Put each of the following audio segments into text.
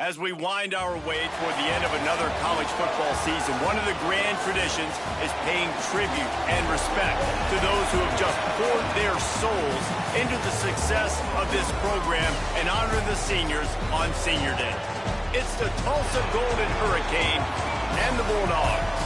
As we wind our way toward the end of another college football season, one of the grand traditions is paying tribute and respect to those who have just poured their souls into the success of this program and honor the seniors on Senior Day. It's the Tulsa Golden Hurricane and the Bulldogs.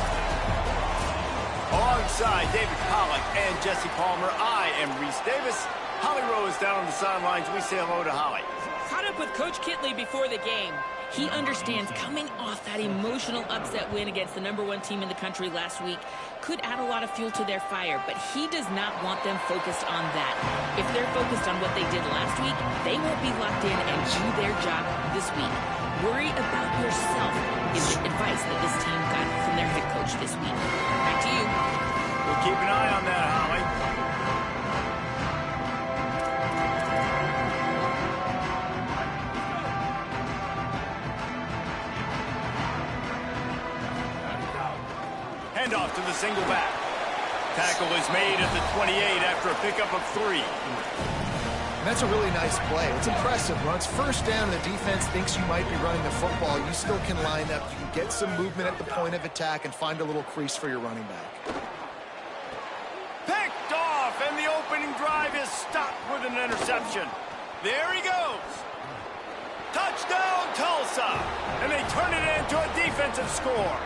Alongside David Pollack and Jesse Palmer, I am Reese Davis. Holly Rowe is down on the sidelines. We say hello to Holly. Caught up with Coach Kitley before the game. He understands coming off that emotional upset win against the #1 team in the country last week could add a lot of fuel to their fire, but he does not want them focused on that. If they're focused on what they did last week, they won't be locked in and do their job this week. Worry about yourself is the advice that this team got from their head coach this week. Back to you. We'll keep an eye on that, Holly. Handoff to the single back. Tackle is made at the 28 after a pickup of 3. And that's a really nice play. It's impressive. When it's first down and the defense thinks you might be running the football, you still can line up. You can get some movement at the point of attack and find a little crease for your running back. Picked off, and the opening drive is stopped with an interception. There he goes. Touchdown, Tulsa. And they turn it into a defensive score.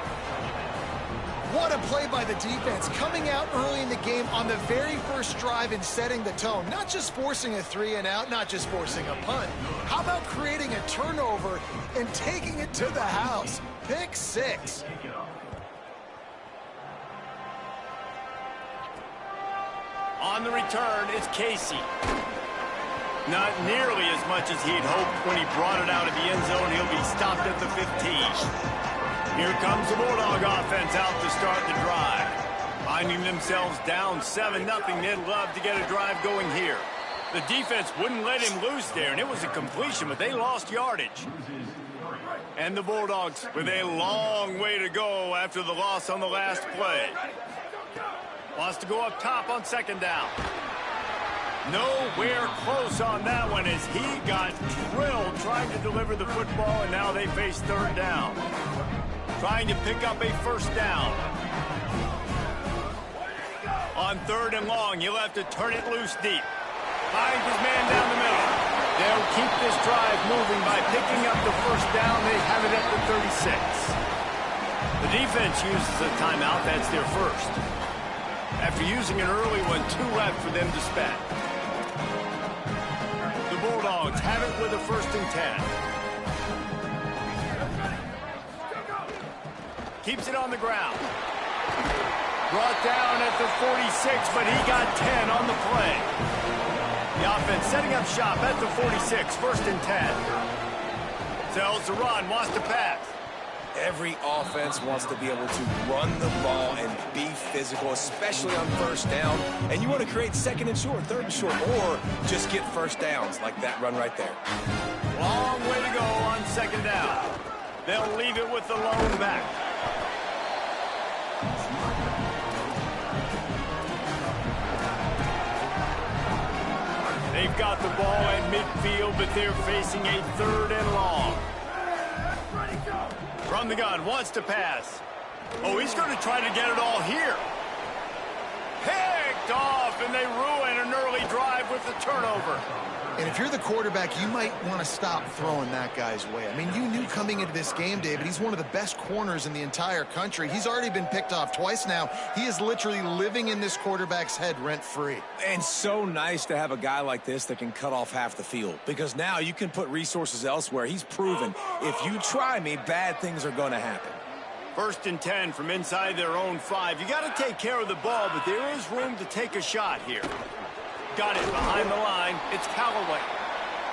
What a play by the defense, coming out early in the game on the very first drive and setting the tone. Not just forcing a 3 and out, not just forcing a punt. How about creating a turnover and taking it to the house? Pick 6. On the return, it's Casey. Not nearly as much as he'd hoped when he brought it out of the end zone. He'll be stopped at the 15. Here comes the Bulldog offense out to start the drive. Finding themselves down 7-0, they'd love to get a drive going here. The defense wouldn't let him loose there, and it was a completion, but they lost yardage. And the Bulldogs with a long way to go after the loss on the last play. Wants to go up top on second down. Nowhere close on that one as he got drilled trying to deliver the football, and now they face third down. Trying to pick up a first down. On third and long, he'll have to turn it loose deep. Finds his man down the middle. They'll keep this drive moving by picking up the first down. They have it at the 36. The defense uses a timeout. That's their first. After using an early one, 2 left for them to spend. The Bulldogs have it with a 1st and 10. Keeps it on the ground. Brought down at the 46, but he got 10 on the play. The offense setting up shop at the 46, 1st and 10. Tells to run, wants to pass. Every offense wants to be able to run the ball and be physical, especially on first down. And you want to create 2nd and short, 3rd and short, or just get first downs like that run right there. Long way to go on 2nd down. They'll leave it with the lone back. They've got the ball at midfield, but they're facing a 3rd and long. From the gun, wants to pass. Oh, he's going to try to get it all here. Picked off, and they ruin an early drive with the turnover. And if you're the quarterback, you might want to stop throwing that guy's way. I mean, you knew coming into this game, David, he's one of the best corners in the entire country. He's already been picked off twice now. He is literally living in this quarterback's head rent-free. And so nice to have a guy like this that can cut off half the field, because now you can put resources elsewhere. He's proven if you try me, bad things are going to happen. 1st and 10 from inside their own 5. You got to take care of the ball, but there is room to take a shot here. Got it behind the line. It's Callaway.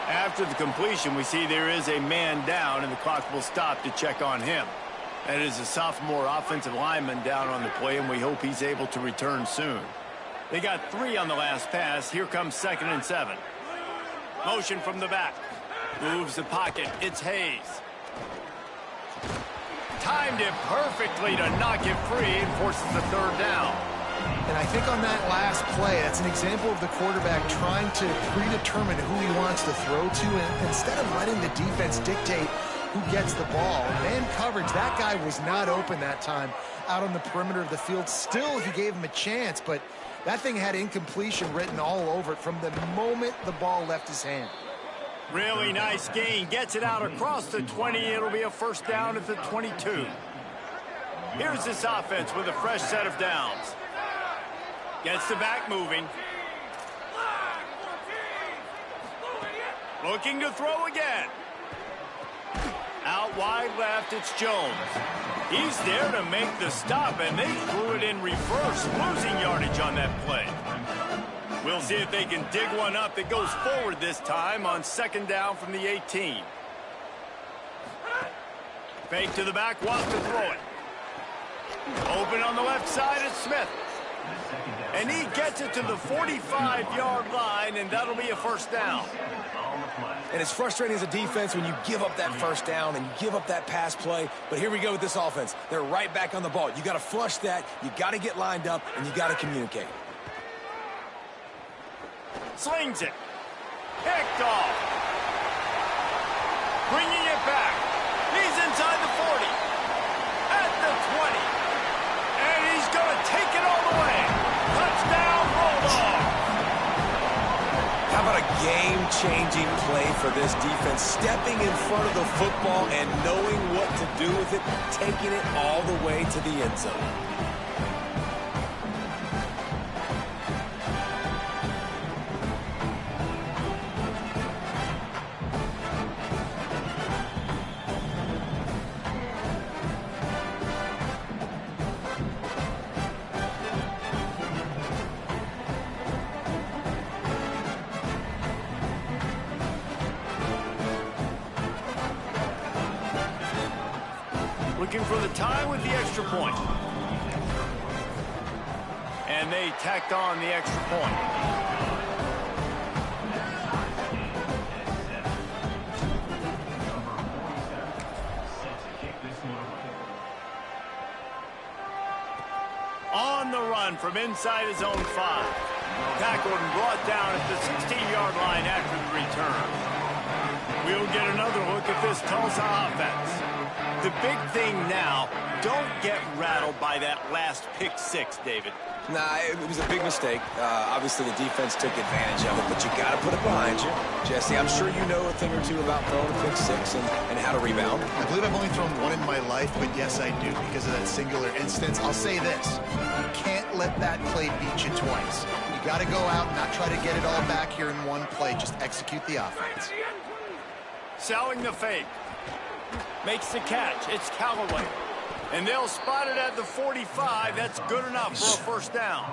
After the completion, we see there is a man down, and the clock will stop to check on him. That is a sophomore offensive lineman down on the play, and we hope he's able to return soon. They got 3 on the last pass. Here comes 2nd and 7. Motion from the back. Moves the pocket. It's Hayes. Timed it perfectly to knock it free and forces the 3rd down. And I think on that last play, that's an example of the quarterback trying to predetermine who he wants to throw to, and instead of letting the defense dictate who gets the ball. Man coverage, that guy was not open that time out on the perimeter of the field. Still, he gave him a chance, but that thing had incompletion written all over it from the moment the ball left his hand. Really nice gain. Gets it out across the 20. It'll be a first down at the 22. Here's this offense with a fresh set of downs. Gets the back moving. Looking to throw again. Out wide left, it's Jones. He's there to make the stop, and they threw it in reverse, losing yardage on that play. We'll see if they can dig one up that goes forward this time on second down from the 18. Fake to the back, wants to throw it. Open on the left side, it's Smith. And he gets it to the 45-yard line, and that'll be a first down. And it's frustrating as a defense when you give up that first down and you give up that pass play. But here we go with this offense. They're right back on the ball. You got to flush that. You got to get lined up, and you got to communicate. Slings it. Picked off. Bringing it back. He's inside the 40. At the 20. And he's going to take it all the way. Touchdown, Bulldog. How about a game-changing play for this defense? Stepping in front of the football and knowing what to do with it, taking it all the way to the end zone. Looking for the tie with the extra point. And they tacked on the extra point. On the run from inside his own 5. Tackled and brought down at the 16-yard line after the return. We'll get another look at this Tulsa offense. The big thing now, don't get rattled by that last pick 6, David. Nah, it was a big mistake. Obviously, the defense took advantage of it, but you got to put it behind you. Jesse, I'm sure you know a thing or two about throwing a pick 6 and how to rebound. I believe I've only thrown one in my life, but yes, I do. Because of that singular instance, I'll say this. You can't let that play beat you twice. You got to go out and not try to get it all back here in one play. Just execute the offense. Selling the fake. Makes the catch. It's Callaway. And they'll spot it at the 45. That's good enough for a first down.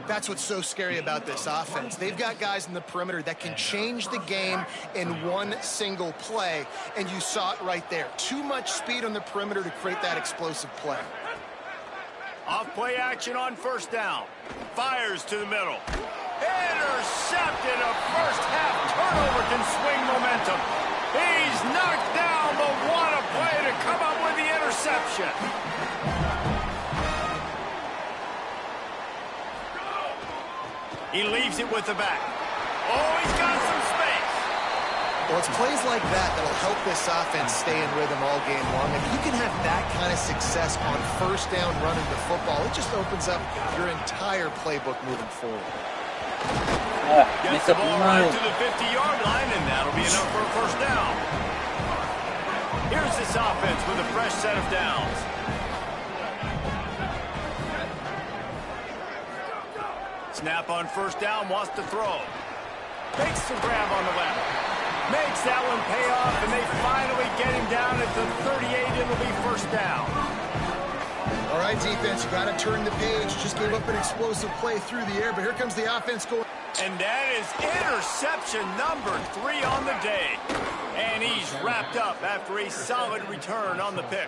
That's what's so scary about this offense. They've got guys in the perimeter that can change the game in one single play, and you saw it right there. Too much speed on the perimeter to create that explosive play. Off play action on first down. Fires to the middle. Intercepted. A first half turnover can swing momentum. He's knocked down, but what a play to come up with the interception. He leaves it with the back. Oh, he's got some space. Well, it's plays like that that'll help this offense stay in rhythm all game long. If you can have that kind of success on first down running the football, it just opens up your entire playbook moving forward. Gets the ball right to the 50-yard line, and that'll be enough for a first down. Here's this offense with a fresh set of downs. Snap on first down, wants to throw. Makes the grab on the left. Makes that one pay off, and they finally get him down at the 38. It'll be first down. All right, defense, you got to turn the page. Just gave up an explosive play through the air, but here comes the offense going. And that is interception number 3 on the day. And he's wrapped up after a solid return on the pick.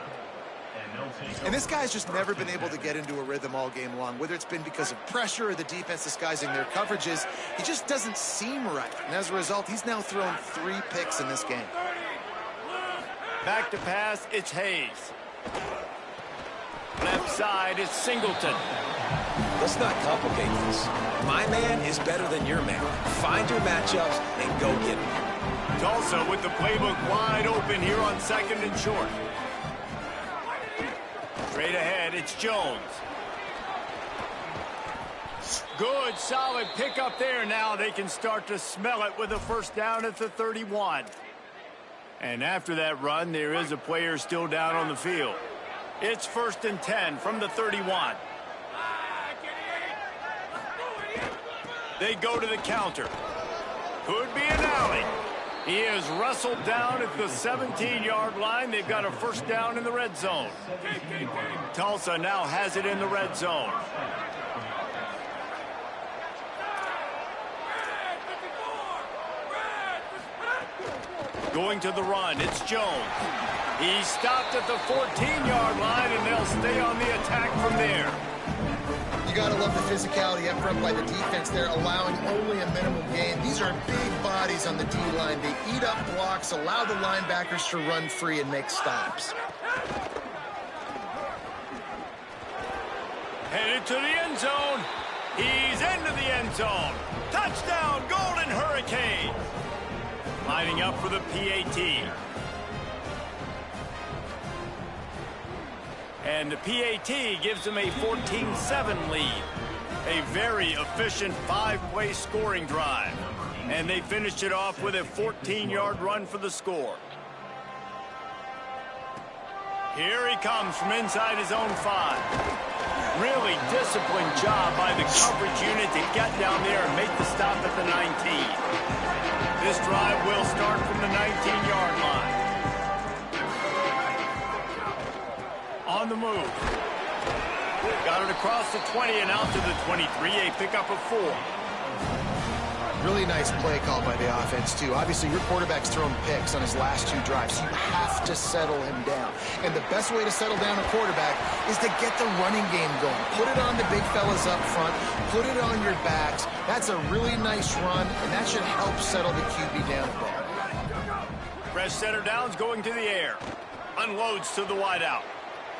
And this guy's just never been able to get into a rhythm all game long, whether it's been because of pressure or the defense disguising their coverages. He just doesn't seem right. And as a result, he's now thrown 3 picks in this game. Back to pass, it's Hayes. Left side, it's Singleton. Let's not complicate this. My man is better than your man. Find your matchups and go get them. Tulsa with the playbook wide open here on 2nd and short. Straight ahead, it's Jones. Good, solid pickup there. Now they can start to smell it with a first down at the 31. And after that run, there is a player still down on the field. It's 1st and 10 from the 31. They go to the counter. Could be an alley. He is wrestled down at the 17-yard line. They've got a first down in the red zone. Tulsa now has it in the red zone. Going to the run, it's Jones. He stopped at the 14-yard line, and they'll stay on the attack from there. You got to love the physicality up front by the defense there, allowing only a minimum gain. These are big bodies on the D-line. They eat up blocks, allow the linebackers to run free and make stops. Headed to the end zone. He's into the end zone. Touchdown, Golden Hurricane. Lining up for the PAT. And the PAT gives them a 14-7 lead. A very efficient 5-play scoring drive. And they finished it off with a 14-yard run for the score. Here he comes from inside his own 5. Really disciplined job by the coverage unit to get down there and make the stop at the 19. This drive will start from the 19-yard line. On the move. Got it across the 20 and out to the 23. A pickup of 4. Really nice play call by the offense, too. Obviously, your quarterback's thrown picks on his last 2 drives. You have to settle him down. And the best way to settle down a quarterback is to get the running game going. Put it on the big fellas up front. Put it on your backs. That's a really nice run, and that should help settle the QB down a bit. Fresh center downs going to the air. Unloads to the wideout.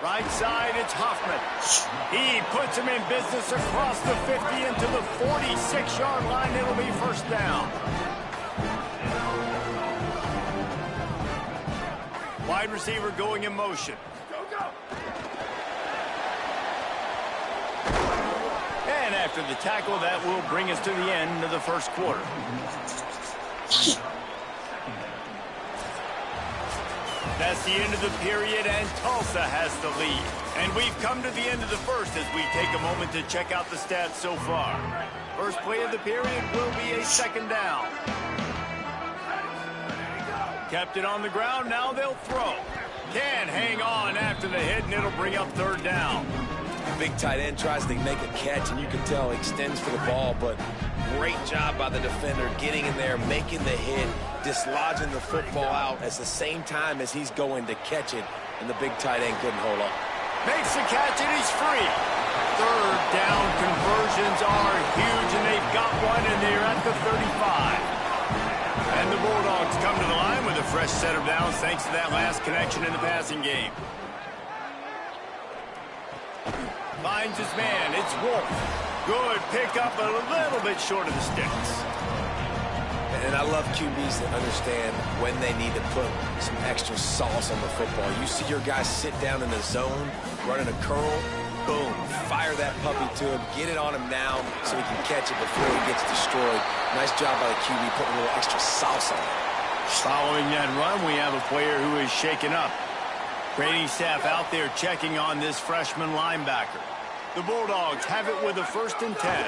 Right side, it's Hoffman. He puts him in business across the 50 into the 46-yard line. It'll be first down. Wide receiver going in motion. And after the tackle, that will bring us to the end of the first quarter. That's the end of the period, and Tulsa has the lead. And we've come to the end of the first as we take a moment to check out the stats so far. First play of the period will be a second down. Kept it on the ground, now they'll throw. Can hang on after the hit, and it'll bring up third down. Big tight end tries to make a catch, and you can tell he extends for the ball, but great job by the defender getting in there, making the hit, dislodging the football out at the same time as he's going to catch it, and the big tight end couldn't hold on. Makes the catch, and he's free. Third down conversions are huge, and they've got one, and they're at the 35. And the Bulldogs come to the line with a fresh set of downs thanks to that last connection in the passing game. Finds his man. It's Wolf. Good pickup, but a little bit short of the sticks. And I love QBs that understand when they need to put some extra sauce on the football. You see your guys sit down in the zone, running a curl, boom, fire that puppy to him, get it on him now so he can catch it before he gets destroyed. Nice job by the QB putting a little extra sauce on it. Following that run, we have a player who is shaken up. Training staff out there checking on this freshman linebacker. The Bulldogs have it with a 1st and 10.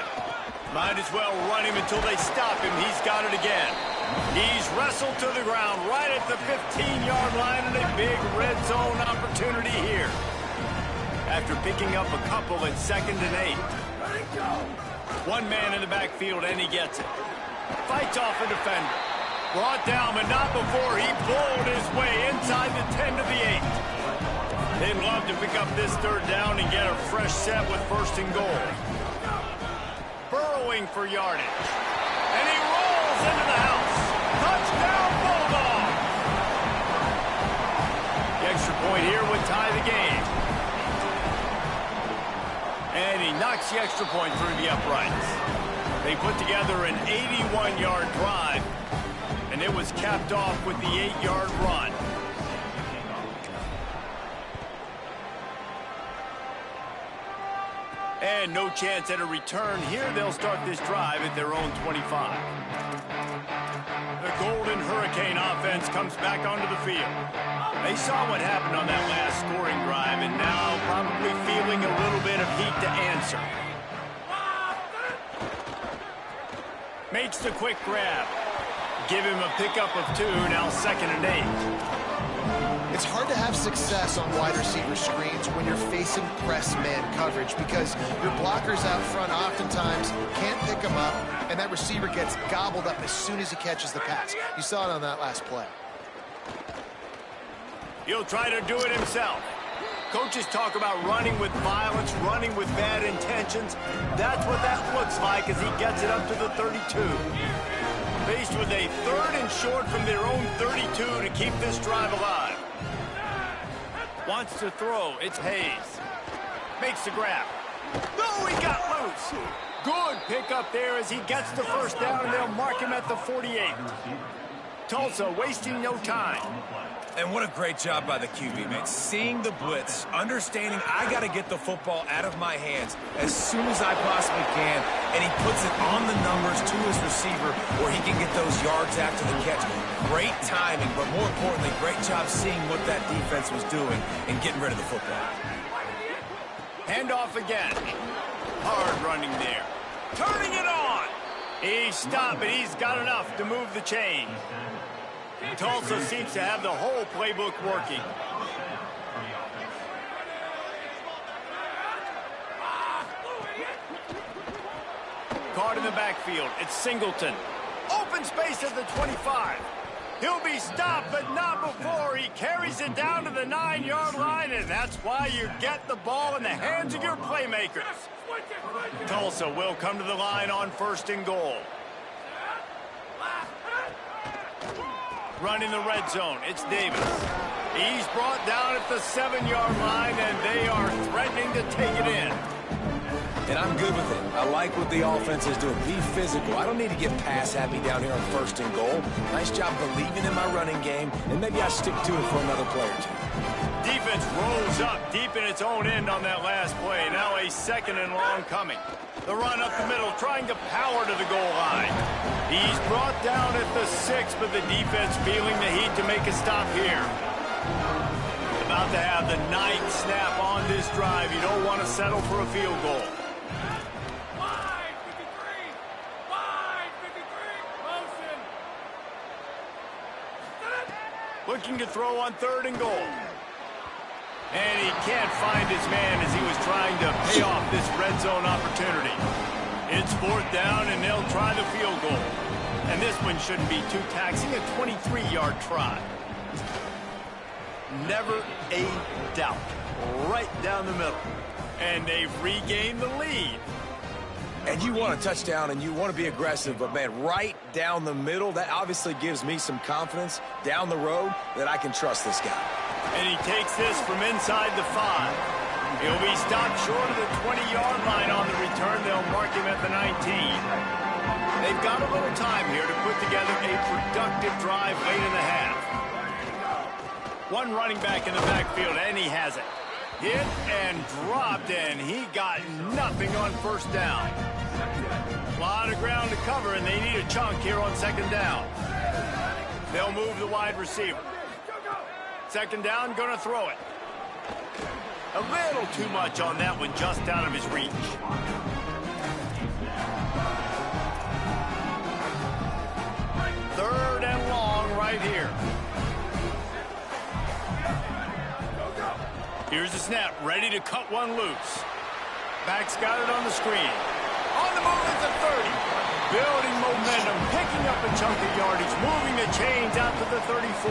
Might as well run him until they stop him. He's got it again. He's wrestled to the ground right at the 15-yard line, and a big red zone opportunity here. After picking up a couple at 2nd and 8. One man in the backfield, and he gets it. Fights off a defender. Brought down, but not before he bowled his way inside the 10 to the 8. They'd love to pick up this third down and get a fresh set with 1st and goal. Burrowing for yardage. And he rolls into the house. Touchdown, Bulldog! The extra point here would tie the game. And he knocks the extra point through the uprights. They put together an 81-yard drive. And and it was capped off with the 8-yard run. And no chance at a return here. They'll start this drive at their own 25. The Golden Hurricane offense comes back onto the field. They saw what happened on that last scoring drive, and now probably feeling a little bit of heat to answer. Makes the quick grab. Give him a pickup of 2, now 2nd and 8. It's hard to have success on wide receiver screens when you're facing press man coverage because your blockers out front oftentimes can't pick them up, and that receiver gets gobbled up as soon as he catches the pass. You saw it on that last play. He'll try to do it himself. Coaches talk about running with violence, running with bad intentions. That's what that looks like as he gets it up to the 32. Faced with a 3rd and short from their own 32 to keep this drive alive. Wants to throw. It's Hayes. Makes the grab. No, he got loose. Good pickup there as he gets the first down, and they'll mark him at the 48. Tulsa wasting no time. And what a great job by the QB, man. Seeing the blitz, understanding I got to get the football out of my hands as soon as I possibly can, and he puts it on the numbers to his receiver where he can get those yards after the catch. Great timing, but more importantly, great job seeing what that defense was doing and getting rid of the football. Handoff again. Hard running there. Turning it on. He stopped, but he's got enough to move the chain. Tulsa seems to have the whole playbook working. Caught in the backfield. It's Singleton. Open space at the 25. He'll be stopped, but not before. He carries it down to the 9-yard line, and that's why you get the ball in the hands of your playmakers. Tulsa will come to the line on 1st and goal. Running the red zone, it's Davis. He's brought down at the 7-yard line, and they are threatening to take it in. And I'm good with it. I like what the offense is doing. Be physical. I don't need to get pass happy down here on 1st and goal. Nice job believing in my running game, and maybe I stick to it for another play or 2. Defense rolls up deep in its own end on that last play. Now a 2nd and long coming. The run up the middle, trying to power to the goal line. He's brought down at the 6, but the defense feeling the heat to make a stop here. About to have the 9th snap on this drive. You don't want to settle for a field goal. Looking to throw on 3rd and goal. And he can't find his man as he was trying to pay off this red zone opportunity. It's 4th down, and they'll try the field goal. And this one shouldn't be too taxing, a 23-yard try. Never a doubt. Right down the middle. And they've regained the lead. And you want a touchdown, and you want to be aggressive, but, man, right down the middle, that obviously gives me some confidence down the road that I can trust this guy. And he takes this from inside the 5. He'll be stopped short of the 20-yard line on the return. They'll mark him at the 19. They've got a little time here to put together a productive drive late in the half. One running back in the backfield, and he has it. Hit and dropped, and he got nothing on 1st down. A lot of ground to cover, and they need a chunk here on 2nd down. They'll move the wide receiver. 2nd down, gonna throw it. A little too much on that one, just out of his reach. Third and long right here. Here's the snap, ready to cut one loose. Back's got it on the screen. On the move at the 30. Building momentum, picking up a chunk of yardage, moving the chains out to the 34.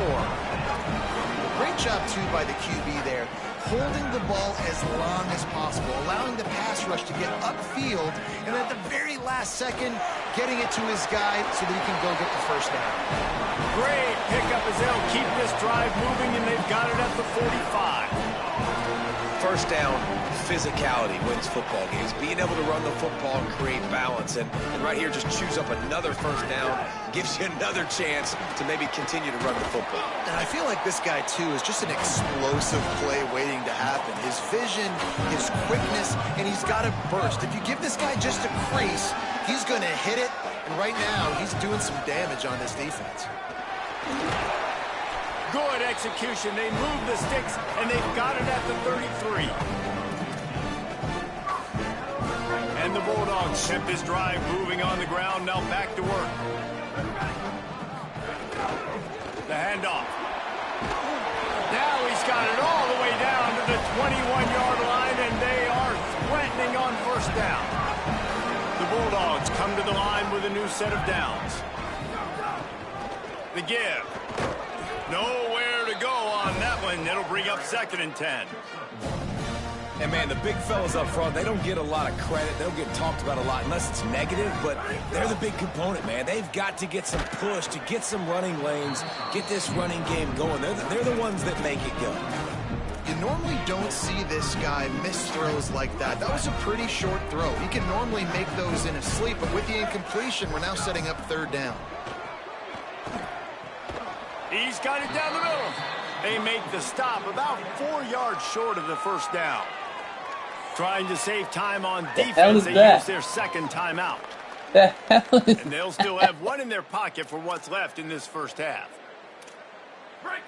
Great job, too, by the QB there. Holding the ball as long as possible, allowing the pass rush to get upfield, and at the very last second, getting it to his guy so that he can go get the 1st down. Great pickup as they'll keep this drive moving, and they've got it at the 45. First down physicality wins football games. Being able to run the football and create balance. And right here, just choose up another first down. Gives you another chance to maybe continue to run the football. And I feel like this guy, too, is just an explosive play waiting to happen. His vision, his quickness, and he's got to burst. If you give this guy just a crease, he's going to hit it. And right now, he's doing some damage on this defense. Good execution. They move the sticks, and they've got it at the 33. And the Bulldogs kept this drive moving on the ground. Now back to work. The handoff. Now he's got it all the way down to the 21-yard line, and they are threatening on first down. The Bulldogs come to the line with a new set of downs. The give. Nowhere to go on that one. It'll bring up 2nd and 10. And, man, the big fellas up front, they don't get a lot of credit. They don't get talked about a lot unless it's negative, but they're the big component, man. They've got to get some push, to get some running lanes, get this running game going. They're the ones that make it go. You normally don't see this guy miss throws like that. That was a pretty short throw. He can normally make those in his sleep, but with the incompletion, we're now setting up 3rd down. He's got it down the middle. They make the stop about 4 yards short of the first down. Trying to save time on defense, they use their 2nd timeout. And they'll still have one in their pocket for what's left in this first half.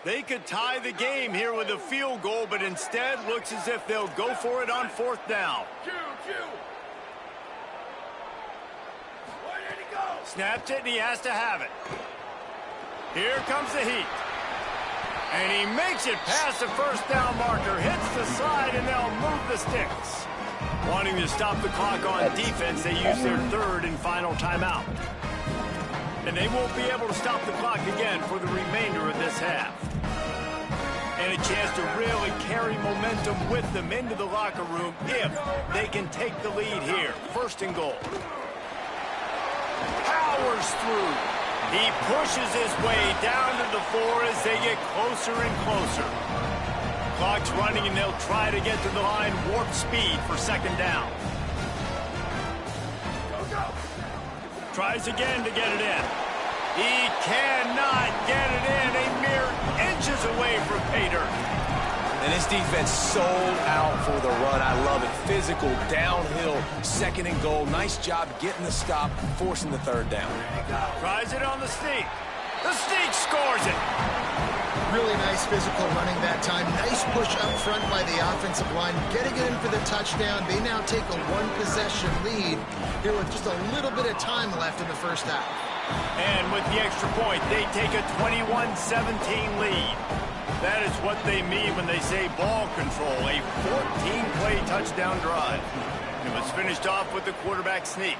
They could tie the game here with a field goal, but instead looks as if they'll go for it on 4th down. Snaps it, and he has to have it. Here comes the heat. And he makes it past the first down marker, hits the slide, and they'll move the sticks. Wanting to stop the clock on defense, they use their 3rd and final timeout. And they won't be able to stop the clock again for the remainder of this half. And a chance to really carry momentum with them into the locker room if they can take the lead here. 1st and goal. Powers through. He pushes his way down to the 4 as they get closer and closer. Clock's running, and they'll try to get to the line warp speed for 2nd down. Tries again to get it in. He cannot get it in. A mere inches away from pay dirt. And this defense sold out for the run. I love it. Physical, downhill, 2nd and goal. Nice job getting the stop, forcing the 3rd down. Tries it on the sneak. The sneak scores it. Really nice physical running that time. Nice push up front by the offensive line. Getting it in for the touchdown. They now take a 1-possession lead here with just a little bit of time left in the first half. And with the extra point, they take a 21-17 lead. That is what they mean when they say ball control, a 14-play touchdown drive. It was finished off with the quarterback sneak.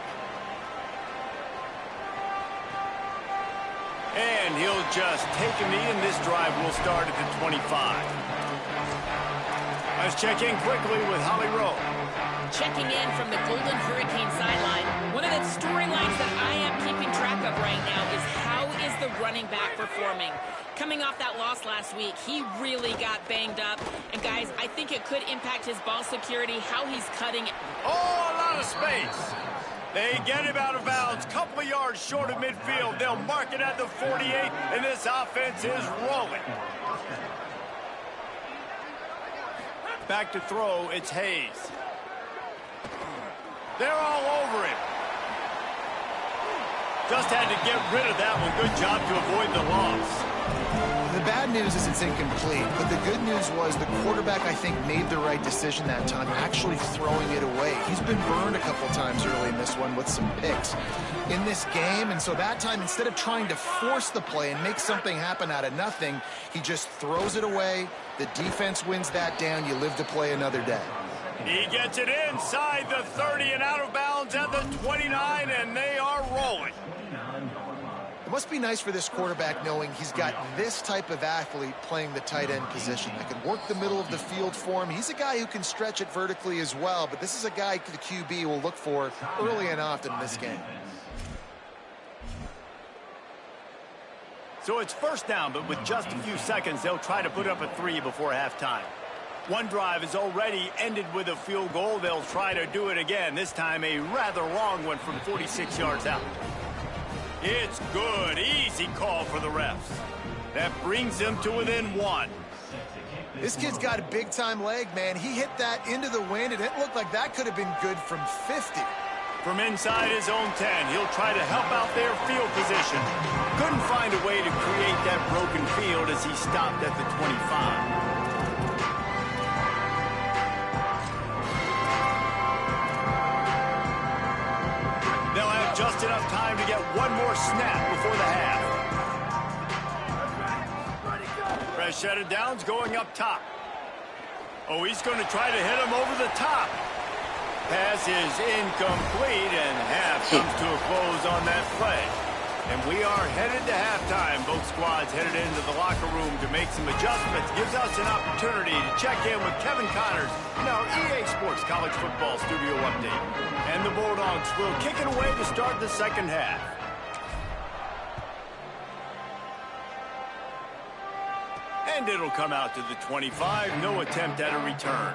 And he'll just take a knee, and this drive will start at the 25. Let's check in quickly with Holly Rowe. Checking in from the Golden Hurricane sideline. One of the storylines that I am keeping track of right now is how is the running back performing. Coming off that loss last week, he really got banged up. And guys, I think it could impact his ball security, how he's cutting. Oh, a lot of space. They get him out of bounds, couple of yards short of midfield. They'll mark it at the 48, and this offense is rolling. Back to throw, it's Hayes. They're all over him. Just had to get rid of that one. Good job to avoid the loss. The bad news is it's incomplete, but the good news was the quarterback, I think, made the right decision that time, actually throwing it away. He's been burned a couple times early in this one with some picks in this game, and so that time, instead of trying to force the play and make something happen out of nothing, he just throws it away. The defense wins that down. You live to play another day. He gets it inside the 30 and out of bounds at the 29, and they are rolling. It must be nice for this quarterback knowing he's got this type of athlete playing the tight end position that can work the middle of the field for him. He's a guy who can stretch it vertically as well, but this is a guy the QB will look for early and often in this game. So it's first down, but with just a few seconds, they'll try to put up a 3 before halftime. One drive is already ended with a field goal. They'll try to do it again, this time a rather long one from 46 yards out. It's good. Easy call for the refs. That brings them to within 1. This kid's got a big-time leg, man. He hit that into the wind, and it looked like that could have been good from 50. From inside his own 10, he'll try to help out their field position. Couldn't find a way to create that broken field as he stopped at the 25. Just enough time to get one more snap before the half. Fresh set of downs going up top. Oh, he's going to try to hit him over the top. Pass is incomplete, and half comes to a close on that play. And we are headed to halftime. Both squads headed into the locker room to make some adjustments. Gives us an opportunity to check in with Kevin Connors in our EA Sports College Football Studio Update. And the Bulldogs will kick it away to start the second half. And it'll come out to the 25. No attempt at a return.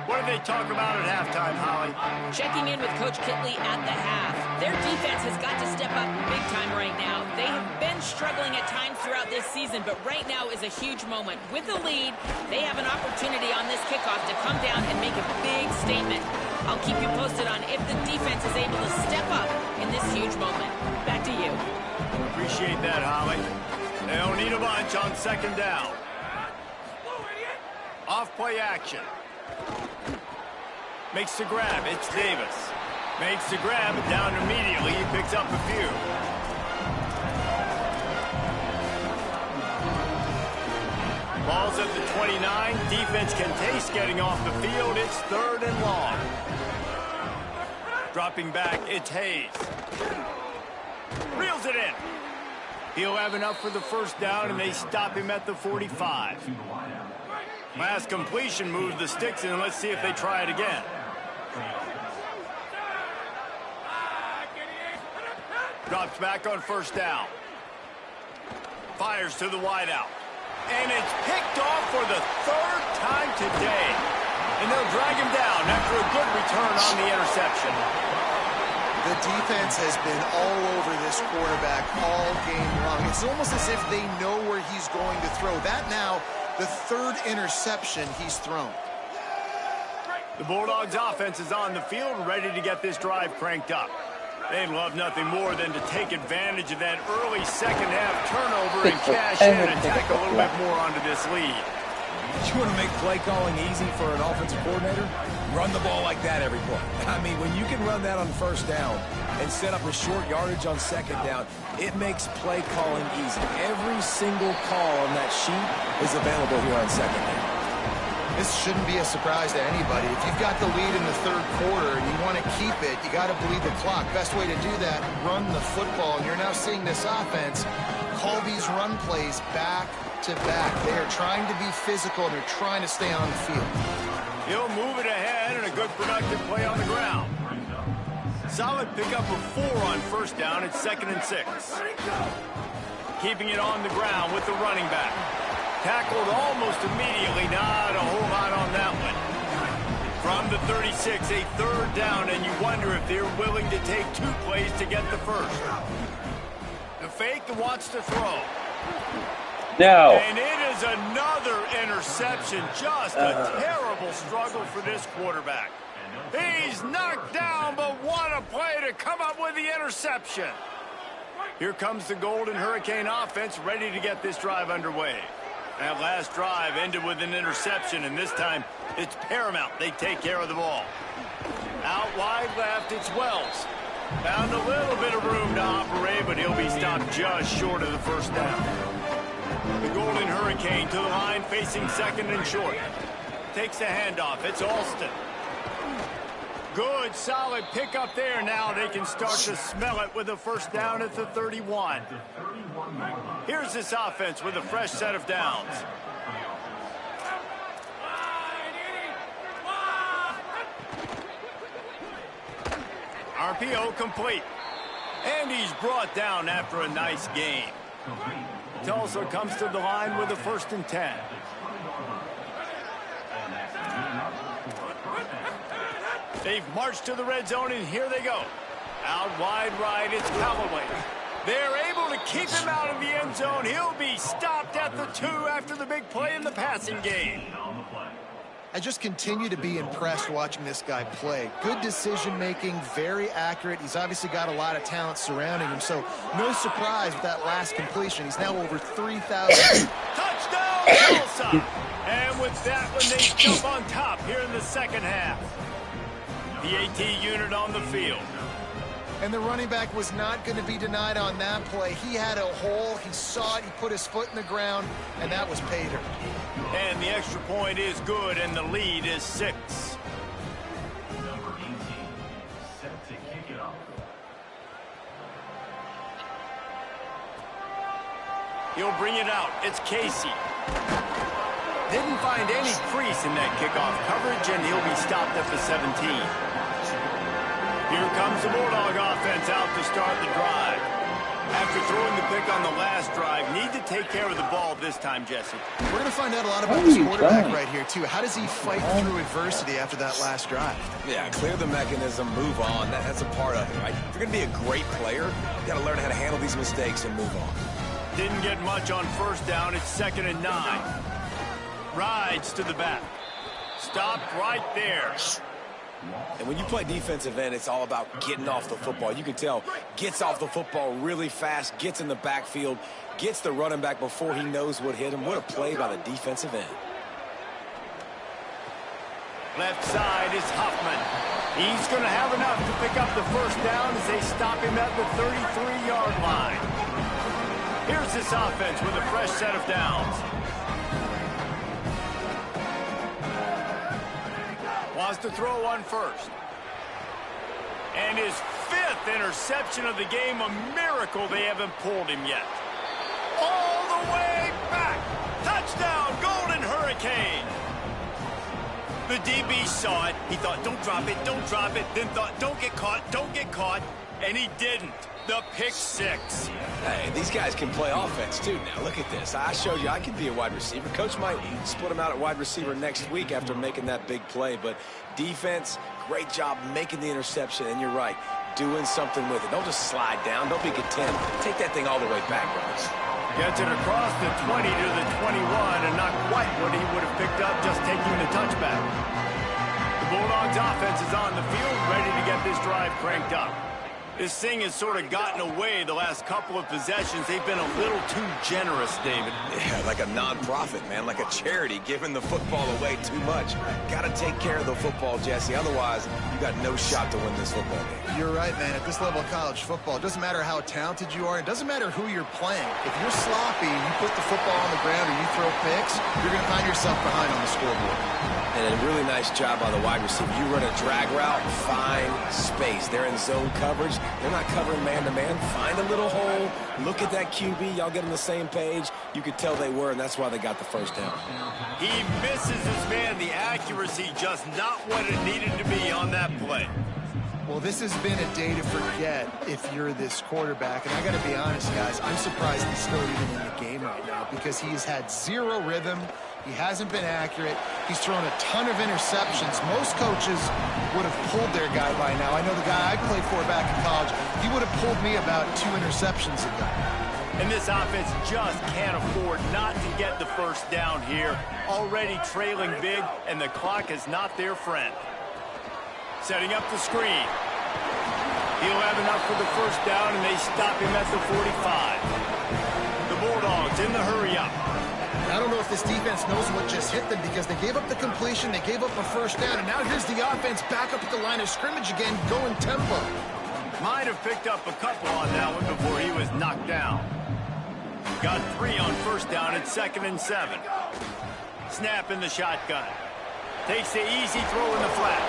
What did they talk about at halftime, Holly? Checking in with Coach Kitley at the half. Their defense has got to step up big time right now. They have been struggling at times throughout this season, but right now is a huge moment. With the lead, they have an opportunity on this kickoff to come down and make a big statement. I'll keep you posted on if the defense is able to step up in this huge moment. Back to you. Appreciate that, Holly. They don't need a bunch on second down. Off play action. Makes the grab. It's Davis. Makes the grab, and down immediately. He picks up a few. Ball's at the 29. Defense can taste getting off the field. It's 3rd and long. Dropping back, it's Hayes. Reels it in. He'll have enough for the first down, and they stop him at the 45. Last completion moves the sticks in. Let's see if they try it again. Drops back on first down. Fires to the wideout. And it's picked off for the 3rd time today. And they'll drag him down after a good return on the interception. The defense has been all over this quarterback all game long. It's almost as if they know where he's going to throw. That now, the 3rd interception he's thrown. The Bulldogs offense is on the field, ready to get this drive cranked up. They'd love nothing more than to take advantage of that early second half turnover and cash in and tack a little bit more onto this lead. You want to make play calling easy for an offensive coordinator? Run the ball like that every play. I mean, when you can run that on first down and set up a short yardage on second down, it makes play calling easy. Every single call on that sheet is available here on second down. This shouldn't be a surprise to anybody. If you've got the lead in the 3rd quarter and you want to keep it, you got to bleed the clock. Best way to do that, run the football. And you're now seeing this offense call these run plays back to back. They are trying to be physical, and they're trying to stay on the field. He'll move it ahead, and a good productive play on the ground. Solid pickup of 4 on first down. It's 2nd and 6. Keeping it on the ground with the running back. Tackled almost immediately. Not a whole lot on that one. From the 36, a 3rd down, and you wonder if they're willing to take 2 plays to get the first. The fake wants to throw. No. And it is another interception. Just a terrible struggle for this quarterback. He's knocked down, but what a play to come up with the interception. Here comes the Golden Hurricane offense, ready to get this drive underway. That last drive ended with an interception, and this time it's paramount. They take care of the ball. Out wide left, it's Wells. Found a little bit of room to operate, but he'll be stopped just short of the first down. The Golden Hurricane to the line, facing 2nd and short. Takes the handoff. It's Alston. Good, solid pickup there. Now they can start to smell it with a first down at the 31. Here's this offense with a fresh set of downs. RPO complete. And he's brought down after a nice game. Tulsa comes to the line with a 1st and 10. They've marched to the red zone, and here they go. Out wide right, it's Callaway. They're able to keep him out of the end zone. He'll be stopped at the 2 after the big play in the passing game. I just continue to be impressed watching this guy play. Good decision-making, very accurate. He's obviously got a lot of talent surrounding him, so no surprise with that last completion. He's now over 3,000. Touchdown, Tulsa! And with that one, they jump on top here in the second half. The AT unit on the field. And the running back was not going to be denied on that play. He had a hole, he saw it, he put his foot in the ground, and that was pay dirt. And the extra point is good, and the lead is 6. Number 18, set to kick it off. He'll bring it out. It's Casey. Didn't find any crease in that kickoff coverage, and he'll be stopped at the 17. Here comes the Bulldog offense out to start the drive. After throwing the pick on the last drive, need to take care of the ball this time, Jesse. We're going to find out a lot about this quarterback right here, too. How does he fight through adversity after that last drive? Yeah, clear the mechanism, move on. That's a part of it, right? If you're going to be a great player, you got to learn how to handle these mistakes and move on. Didn't get much on first down. It's 2nd and 9. Rides to the back. Stopped right there. And when you play defensive end, it's all about getting off the football. You can tell, gets off the football really fast, gets in the backfield, gets the running back before he knows what hit him. What a play by the defensive end. Left side is Huffman. He's going to have enough to pick up the first down as they stop him at the 33-yard line. Here's this offense with a fresh set of downs. Wants to throw on first. And his 5th interception of the game, a miracle they haven't pulled him yet. All the way back. Touchdown, Golden Hurricane. The DB saw it. He thought, don't drop it, don't drop it. Then thought, don't get caught. And he didn't. The pick 6. Hey, these guys can play offense, too. Now, look at this. I showed you I can be a wide receiver. Coach might split him out at wide receiver next week after making that big play. But defense, great job making the interception. And you're right, doing something with it. Don't just slide down. Don't be content. Take that thing all the way back, guys. Gets it across the 20 to the 21, and not quite what he would have picked up just taking the touchback. The Bulldogs offense is on the field, ready to get this drive cranked up. This thing has sort of gotten away the last couple of possessions. They've been a little too generous, David. Yeah, like a non-profit, man, like a charity, giving the football away too much. Got to take care of the football, Jesse. Otherwise, you got no shot to win this football game. You're right, man. At this level of college football, it doesn't matter how talented you are. It doesn't matter who you're playing. If you're sloppy, you put the football on the ground or you throw picks, you're going to find yourself behind on the scoreboard. And a really nice job by the wide receiver. You run a drag route, find space. They're in zone coverage. They're not covering man-to-man. Find a little hole. Look at that QB. Y'all get on the same page. You could tell they were, and that's why they got the first down. He misses his man. The accuracy just not what it needed to be on that play. Well, this has been a day to forget if you're this quarterback. And I got to be honest, guys, I'm surprised he's still even in the game right now because he's had zero rhythm. He hasn't been accurate. He's thrown a ton of interceptions. Most coaches would have pulled their guy by now. I know the guy I played for back in college, he would have pulled me about 2 interceptions ago. And this offense just can't afford not to get the first down here. Already trailing big, and the clock is not their friend. Setting up the screen. He'll have enough for the first down, and they stop him at the 45. The Bulldogs in the hurry-up. I don't know if this defense knows what just hit them because they gave up the completion, they gave up a first down, and now here's the offense back up at the line of scrimmage again, going tempo. Might have picked up a couple on that one before he was knocked down. Got 3 on first down at 2nd and 7. Snap in the shotgun. Takes the easy throw in the flat.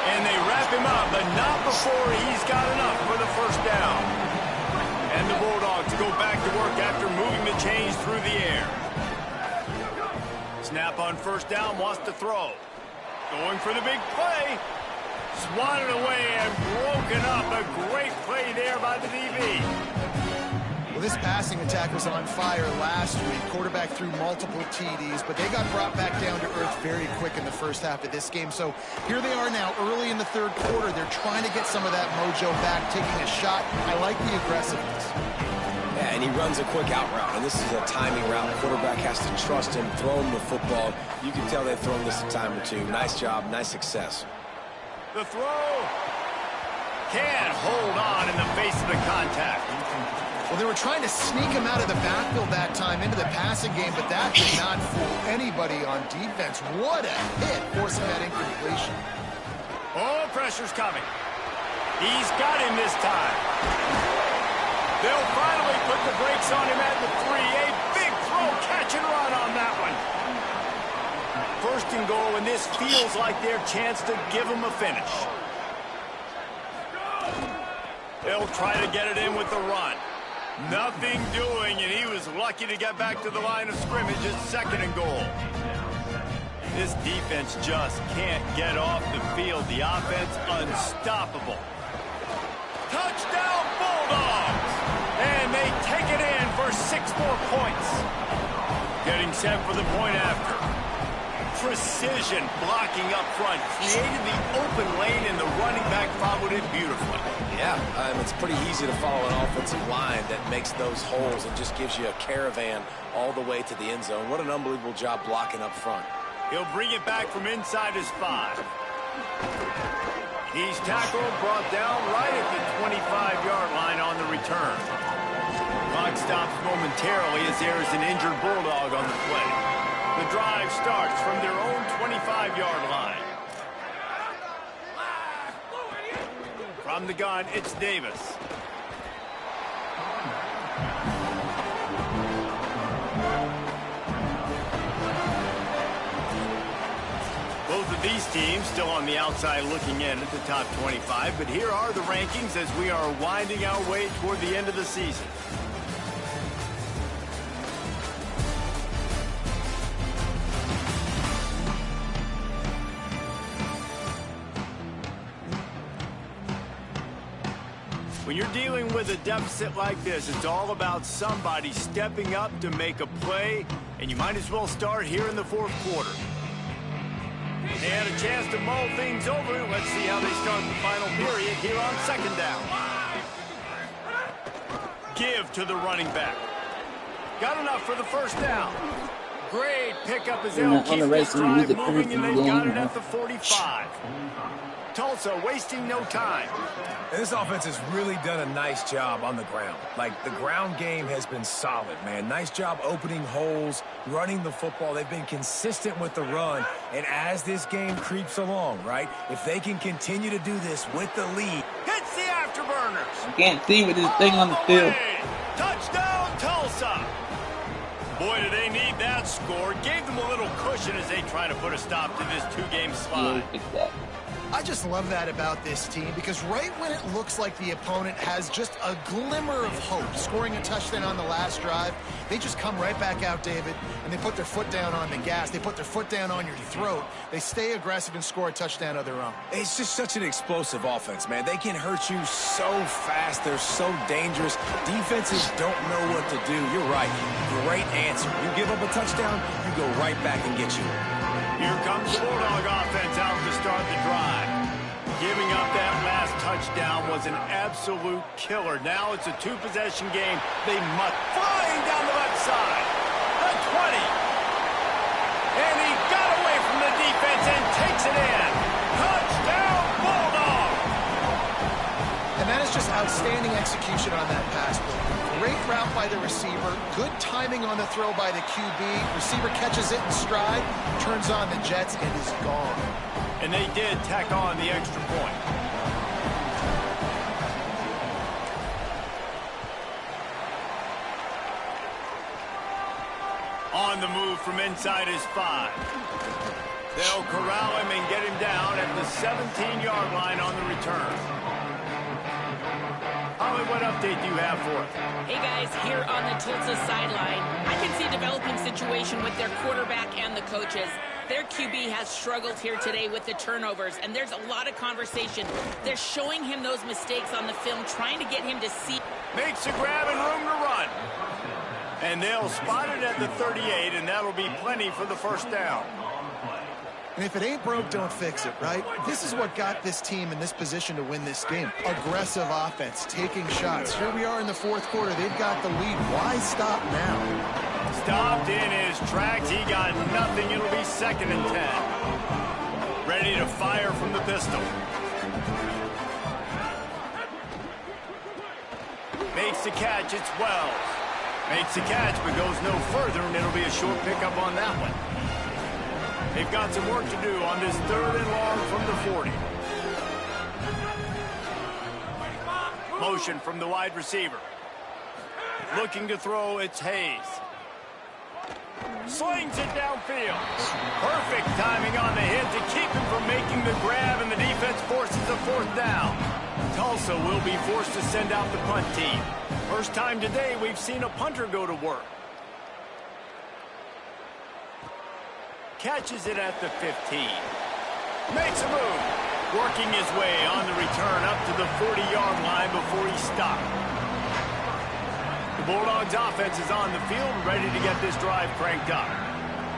And they wrap him up, but not before he's got enough for the first down. And the Bulldogs go back to work after moving the chains through the air. Snap on first down, wants to throw. Going for the big play. Swatted away and broken up. A great play there by the DB. Well, this passing attack was on fire last week. Quarterback threw multiple TDs, but they got brought back down to earth very quick in the first half of this game. So here they are now early in the third quarter. They're trying to get some of that mojo back, taking a shot. I like the aggressiveness. Yeah, and he runs a quick out route, and this is a timing route. The quarterback has to trust him, throw him the football. You can tell they've thrown this a time or two. Nice job, nice success. The throw. Can't hold on in the face of the contact. Well, they were trying to sneak him out of the backfield that time into the passing game, but that did not fool anybody on defense. What a hit, forcing that incompletion. Oh, pressure's coming. He's got him this time. They'll finally put the brakes on him at the 3. A big throw, catch and run on that one. First and goal, and this feels like their chance to give him a finish. They'll try to get it in with the run. Nothing doing, and he was lucky to get back to the line of scrimmage at second and goal. This defense just can't get off the field. The offense unstoppable. Touchdown Bulldogs! And they take it in for 6 more points. Getting set for the point after. Precision blocking up front. Created the open lane, and the running back followed it beautifully. Yeah, it's pretty easy to follow an offensive line that makes those holes and just gives you a caravan all the way to the end zone. What an unbelievable job blocking up front. He'll bring it back from inside his 5. He's tackled, brought down right at the 25-yard line on the return. Clock stops momentarily as there is an injured Bulldog on the play. The drive starts from their own 25-yard line. From the gun, it's Davis. Both of these teams still on the outside looking in at the top 25, but here are the rankings as we are winding our way toward the end of the season. When you're dealing with a deficit like this, it's all about somebody stepping up to make a play, and you might as well start here in the fourth quarter. They had a chance to mull things over. Let's see how they start the final period here on second down. Give to the running back. Got enough for the first down. Great pickup as they'll keep this drive moving, and they've got it at the 45. Tulsa wasting no time. And this offense has really done a nice job on the ground. Like, the ground game has been solid, man. Nice job opening holes, running the football. They've been consistent with the run. And as this game creeps along, right, if they can continue to do this with the lead. Hits the afterburners. I can't see with this thing on the field. Touchdown, Tulsa. Boy, do they need that score. Gave them a little cushion as they try to put a stop to this 2-game slide. I just love that about this team, because right when it looks like the opponent has just a glimmer of hope, scoring a touchdown on the last drive, they just come right back out, David, and they put their foot down on the gas. They put their foot down on your throat. They stay aggressive and score a touchdown of their own. It's just such an explosive offense, man. They can hurt you so fast. They're so dangerous. Defenses don't know what to do. You're right. Great answer. You give up a touchdown, you go right back and get you. Here comes the Bulldog offense out to start the drive. Giving up that last touchdown was an absolute killer. Now it's a 2-possession game. They must flying down the left side. The 20. And he got away from the defense and takes it in. Touchdown, Bulldog. And that is just outstanding execution on that pass play. Great route by the receiver. Good timing on the throw by the QB. Receiver catches it in stride, turns on the jets, and is gone. And they did tack on the extra point. On the move from inside his 5. They'll corral him and get him down at the 17-yard line on the return. Holly, what update do you have for us? Hey guys, here on the Tulsa sideline, I can see a developing situation with their quarterback and the coaches. Their QB has struggled here today with the turnovers, and there's a lot of conversation. They're showing him those mistakes on the film, trying to get him to see. Makes a grab and room to run. And they'll spot it at the 38, and that'll be plenty for the first down. And if it ain't broke, don't fix it, right? This is what got this team in this position to win this game. Aggressive offense, taking shots. Here we are in the fourth quarter. They've got the lead. Why stop now? Stopped in his tracks. He got nothing. It'll be 2nd and 10. Ready to fire from the pistol. Makes the catch. It's Wells. Makes the catch, but goes no further, and it'll be a short pickup on that one. They've got some work to do on this 3rd and long from the 40. Motion from the wide receiver. Looking to throw, it's Hayes. Slings it downfield. Perfect timing on the hit to keep him from making the grab, and the defense forces a 4th down. Tulsa will be forced to send out the punt team. First time today we've seen a punter go to work. Catches it at the 15. Makes a move. Working his way on the return up to the 40-yard line before he stopped. The Bulldogs offense is on the field, ready to get this drive cranked up.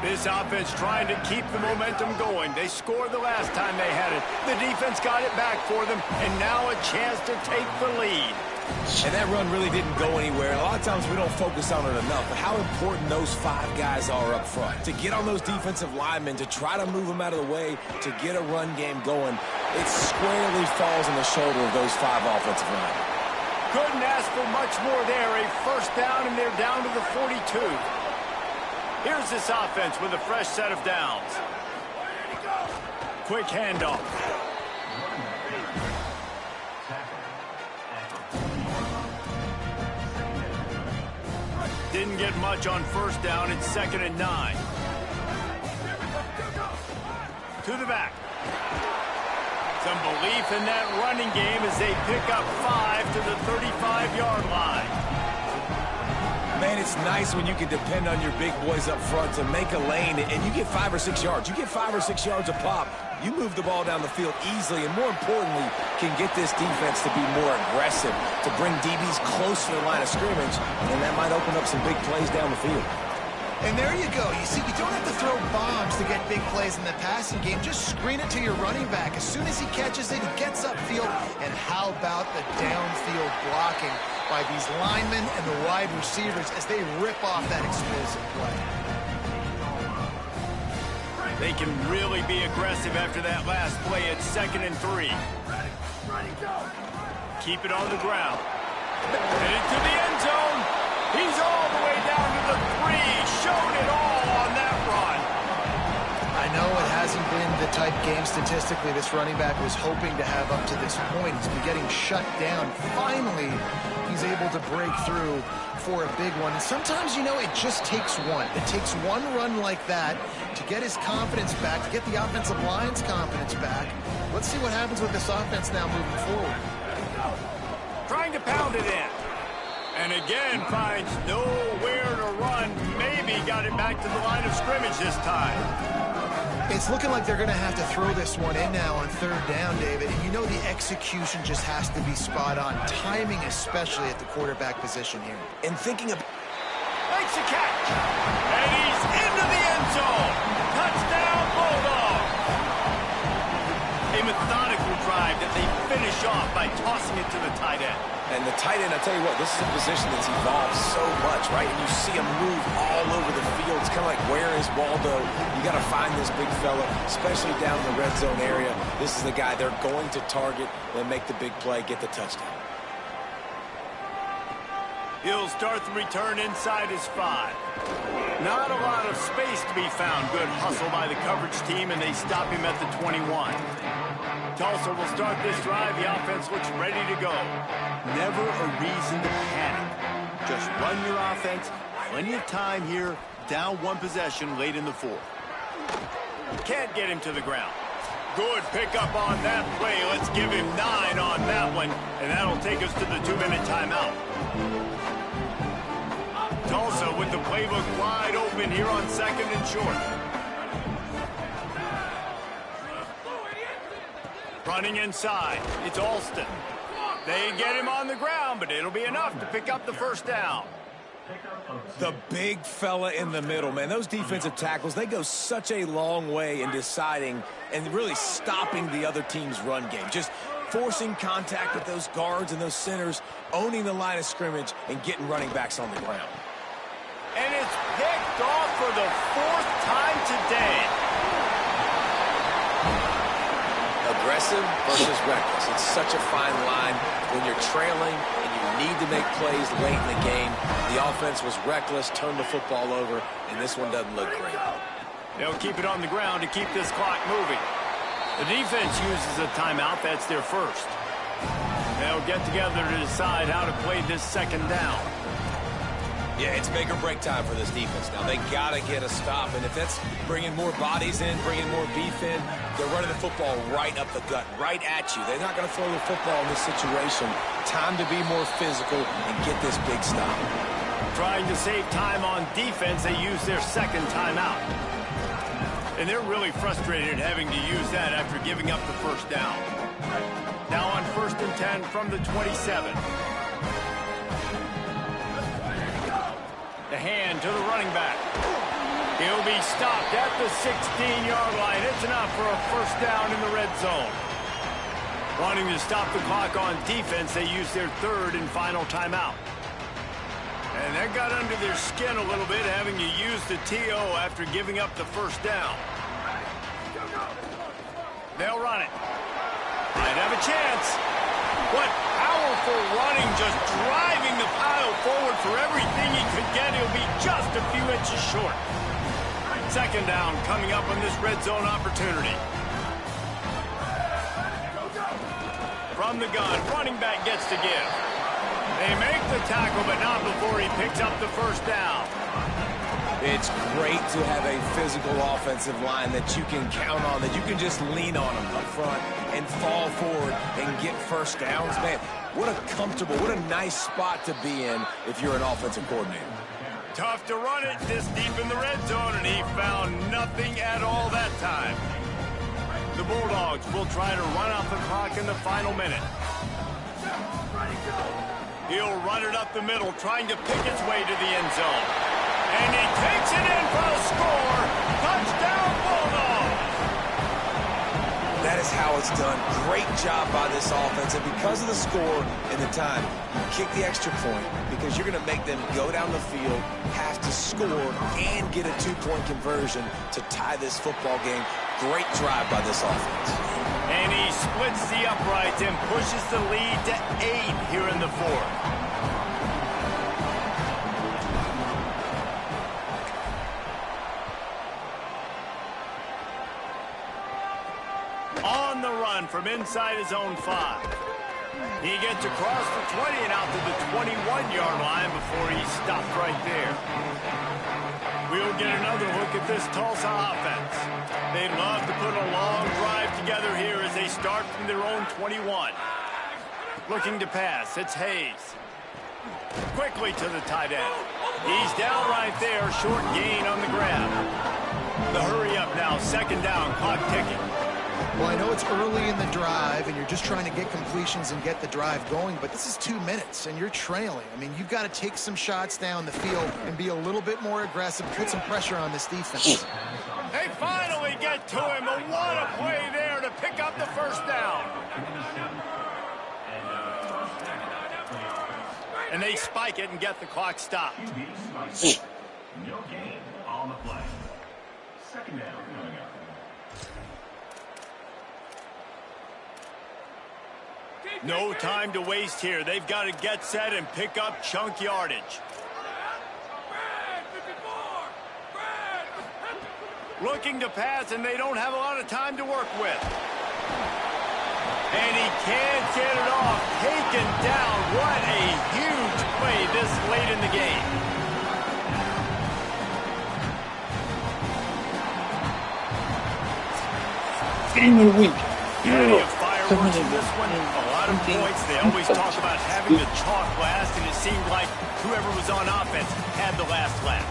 This offense trying to keep the momentum going. They scored the last time they had it. The defense got it back for them, and now a chance to take the lead. And that run really didn't go anywhere. And a lot of times we don't focus on it enough, but how important those 5 guys are up front. To get on those defensive linemen, to try to move them out of the way, to get a run game going, it squarely falls on the shoulder of those 5 offensive linemen. Couldn't ask for much more there. A first down, and they're down to the 42. Here's this offense with a fresh set of downs. Quick handoff. Didn't get much on first down. It's 2nd and 9. To the back. Some belief in that running game as they pick up 5 to the 35-yard line. Man, it's nice when you can depend on your big boys up front to make a lane, and you get 5 or 6 yards. You get 5 or 6 yards a pop. You move the ball down the field easily, and more importantly, can get this defense to be more aggressive, to bring DBs close to the line of scrimmage, and that might open up some big plays down the field. And there you go. You see, you don't have to throw bombs to get big plays in the passing game. Just screen it to your running back. As soon as he catches it, he gets upfield. And how about the downfield blocking by these linemen and the wide receivers as they rip off that explosive play. They can really be aggressive after that last play at 2nd and 3. Keep it on the ground. Headed to the end zone. He's all the way down to the 3. Showed it all on that run. I know it hasn't been the type game statistically this running back was hoping to have up to this point. He's been getting shut down. Finally, he's able to break through for a big one. And sometimes, you know, it just takes one. It takes one run like that to get his confidence back, to get the offensive line's confidence back. Let's see what happens with this offense now moving forward. Trying to pound it in. And again, finds nowhere to run. Maybe got it back to the line of scrimmage this time. It's looking like they're going to have to throw this one in now on 3rd down, David. And you know the execution just has to be spot on. Timing especially at the quarterback position here. And thinking of... Makes a catch. And he's into the end zone. Touchdown, Bulldogs. A methodical drive that they finish off by tossing it to the tight end. And the tight end, I tell you what, this is a position that's evolved so much, right? And you see him move all over the field. It's kind of like, where is Waldo? You got to find this big fella, especially down in the red zone area. This is the guy they're going to target and make the big play, get the touchdown. He'll start the return inside his 5. Not a lot of space to be found. Good hustle by the coverage team, and they stop him at the 21. Tulsa will start this drive. The offense looks ready to go. Never a reason to panic. Just run your offense. Plenty of time here. Down 1 possession late in the 4th. Can't get him to the ground. Good pickup on that play. Let's give him 9 on that one, and that'll take us to the 2-minute timeout. Tulsa with the playbook wide open here on 2nd and short. Running inside, it's Alston. They get him on the ground, but it'll be enough to pick up the first down. Pickup of The big fella in the middle, man. Those defensive tackles, they go such a long way in deciding and really stopping the other team's run game. Just forcing contact with those guards and those centers, owning the line of scrimmage, and getting running backs on the ground. And it's picked off for the 4th time today. Aggressive versus reckless. It's such a fine line when you're trailing and you need to make plays late in the game. The offense was reckless, turned the football over, and this one doesn't look great. They'll keep it on the ground to keep this clock moving. The defense uses a timeout. That's their first. They'll get together to decide how to play this second down. Yeah, it's make or break time for this defense now. They got to get a stop, and if that's bringing more bodies in, bringing more beef in, they're running the football right up the gut, right at you. They're not going to throw the football in this situation. Time to be more physical and get this big stop. Trying to save time on defense, they use their second timeout. And they're really frustrated having to use that after giving up the first down. Now on 1st and 10 from the 27. The hand to the running back. He'll be stopped at the 16-yard line. It's enough for a first down in the red zone. Wanting to stop the clock on defense, they use their 3rd and final timeout. And that got under their skin a little bit, having to use the TO after giving up the first down. They'll run it. Might have a chance. What powerful running, just driving the pile forward for everything he could get. He'll be just a few inches short. Second down coming up on this red zone opportunity. From the gun, running back gets to give. They make the tackle, but not before he picks up the first down. It's great to have a physical offensive line that you can count on, that you can just lean on them up front and fall forward and get first downs. Man, what a comfortable, what a nice spot to be in if you're an offensive coordinator. Tough to run it this deep in the red zone, and he found nothing at all that time. The Bulldogs will try to run out the clock in the final minute. He'll run it up the middle, trying to pick his way to the end zone. And he takes it in for a score. Touchdown, Bulldogs! That is how it's done. Great job by this offense. And because of the score and the time, you kick the extra point because you're going to make them go down the field, have to score, and get a 2-point conversion to tie this football game. Great drive by this offense. And he splits the uprights and pushes the lead to 8 here in the 4th. On the run from inside his own 5. He gets across the 20 and out to the 21-yard line before he's stopped right there. We'll get another look at this Tulsa offense. They'd love to put a long drive together here as they start from their own 21. Looking to pass, it's Hayes. Quickly to the tight end. He's down right there, short gain on the grab. The hurry up now, second down, clock ticking. Well, I know it's early in the drive, and you're just trying to get completions and get the drive going, but this is 2 minutes, and you're trailing. I mean, you've got to take some shots down the field and be a little bit more aggressive, put some pressure on this defense. They finally get to him, but what a play there to pick up the first down. And they spike it and get the clock stopped. no gain on the play. Second down coming up. No time to waste here. They've got to get set and pick up chunk yardage. Looking to pass, and they don't have a lot of time to work with. And he can't get it off. Taken down. What a huge play this late in the game. Game of the week. Plenty of fireworks in this one. A lot of points. They always talk about having the chalk last, and it seemed like whoever was on offense had the last laugh.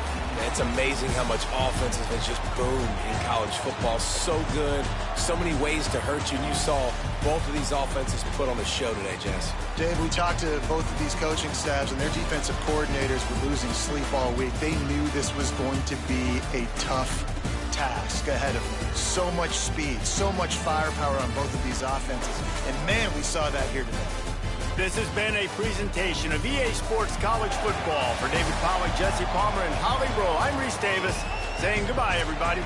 It's It's amazing how much offense has just boomed in college football. So good, so many ways to hurt you. And you saw both of these offenses put on the show today, Jess. Dave, we talked to both of these coaching staffs, and their defensive coordinators were losing sleep all week. They knew this was going to be a tough task ahead of them. So much speed, so much firepower on both of these offenses. And, man, we saw that here today. This has been a presentation of EA Sports College Football. For David Pollack, Jesse Palmer, and Holly Rowe, I'm Reese Davis, saying goodbye, everybody.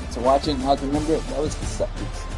So watching, how to remember it, that was the Celtics.